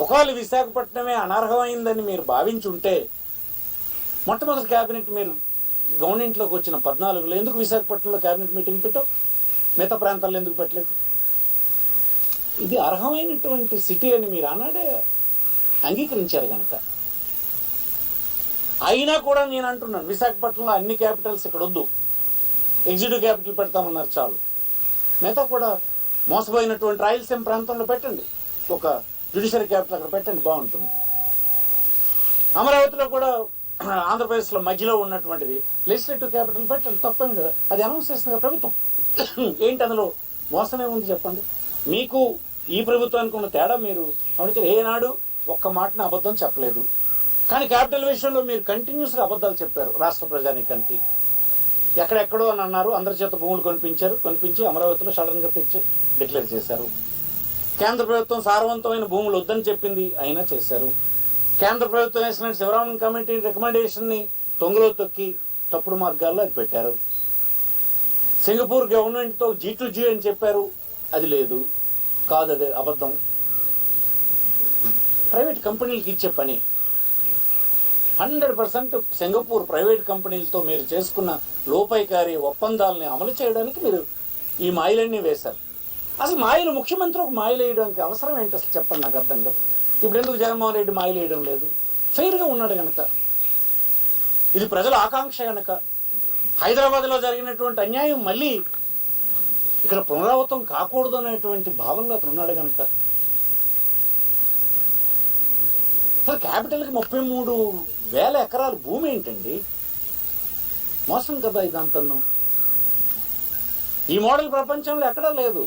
ఒకవేళ విశాఖపట్నమే అనర్హమైందని మీరు భావించుంటే మొట్టమొదటి క్యాబినెట్ మీరు గవర్నమెంట్లోకి వచ్చిన 14లో ఎందుకు విశాఖపట్నంలో క్యాబినెట్ మీటింగ్ పెట్టావు? మిగతా ప్రాంతాల్లో ఎందుకు పెట్టలేదు? ఇది అర్హమైనటువంటి సిటీ అని మీరు ఆనాడే అంగీకరించారు కనుక. అయినా కూడా నేను అంటున్నాను, విశాఖపట్నంలో అన్ని క్యాపిటల్స్ ఇక్కడ వద్దు, ఎగ్జిక్యూటివ్ క్యాపిటల్ పెడతామన్నారు చాలు. మిగతా కూడా మోసపోయినటువంటి రాయలసీమ ప్రాంతంలో పెట్టండి, ఒక జ్యుడిషియరీ క్యాపిటల్ అక్కడ పెట్టండి, బాగుంటుంది. అమరావతిలో కూడా ఆంధ్రప్రదేశ్లో మధ్యలో ఉన్నటువంటిది లెజిస్లేటివ్ క్యాపిటల్ పెట్టండి, తప్పని కదా. అది అనౌన్స్ చేస్తుంది ప్రభుత్వం. ఏంటి అందులో మోసమే ఉంది చెప్పండి? మీకు ఈ ప్రభుత్వానికి ఉన్న తేడా, మీరు ఏనాడు ఒక్క మాటన అబద్ధం చెప్పలేదు. కానీ క్యాపిటల్ విషయంలో మీరు కంటిన్యూస్గా అబద్ధాలు చెప్పారు రాష్ట్ర ప్రజానీకానికి. ఎక్కడెక్కడో అని అన్నారు, అందరి చేత భూములు కొనిపించి అమరావతిలో సడన్గా తెచ్చి డిక్లేర్ చేశారు. కేంద్ర ప్రభుత్వం సారవంతమైన భూములు వద్దని చెప్పింది, అయినా చేశారు. కేంద్ర ప్రభుత్వం వేసిన శివరామన్ కమిటీ రికమెండేషన్ని తొంగలో తొక్కి తప్పుడు మార్గాల్లో అది పెట్టారు. సింగపూర్ గవర్నమెంట్తో G2G అని చెప్పారు, అది లేదు, కాదు, అదే అబద్ధం. ప్రైవేట్ కంపెనీలకు ఇచ్చే పని 100% సింగపూర్ ప్రైవేట్ కంపెనీలతో మీరు చేసుకున్న లోపాయికారి ఒప్పందాలని అమలు చేయడానికి మీరు ఈ మాయలన్నీ వేశారు. అసలు మాయలు, ముఖ్యమంత్రికి మాయలు వేయడానికి అవసరం ఏంటి అసలు చెప్పండి, నాకు అర్థం కాదు. ఇప్పుడు ఎందుకు జగన్మోహన్ రెడ్డి మాయలు వేయడం లేదు? ఫెయిర్గా ఉన్నాడు కనుక, ఇది ప్రజల ఆకాంక్ష కనుక. హైదరాబాద్లో జరిగినటువంటి అన్యాయం మళ్ళీ ఇక్కడ పునరావృతం కాకూడదు అనేటువంటి భావనలో అతను ఉన్నాడు కనుక. అసలు క్యాపిటల్కి 33,000 ఎకరాలు భూమి ఏంటండి? మోసం కదా ఇదంతా. ఈ మోడల్ ప్రపంచంలో ఎక్కడా లేదు.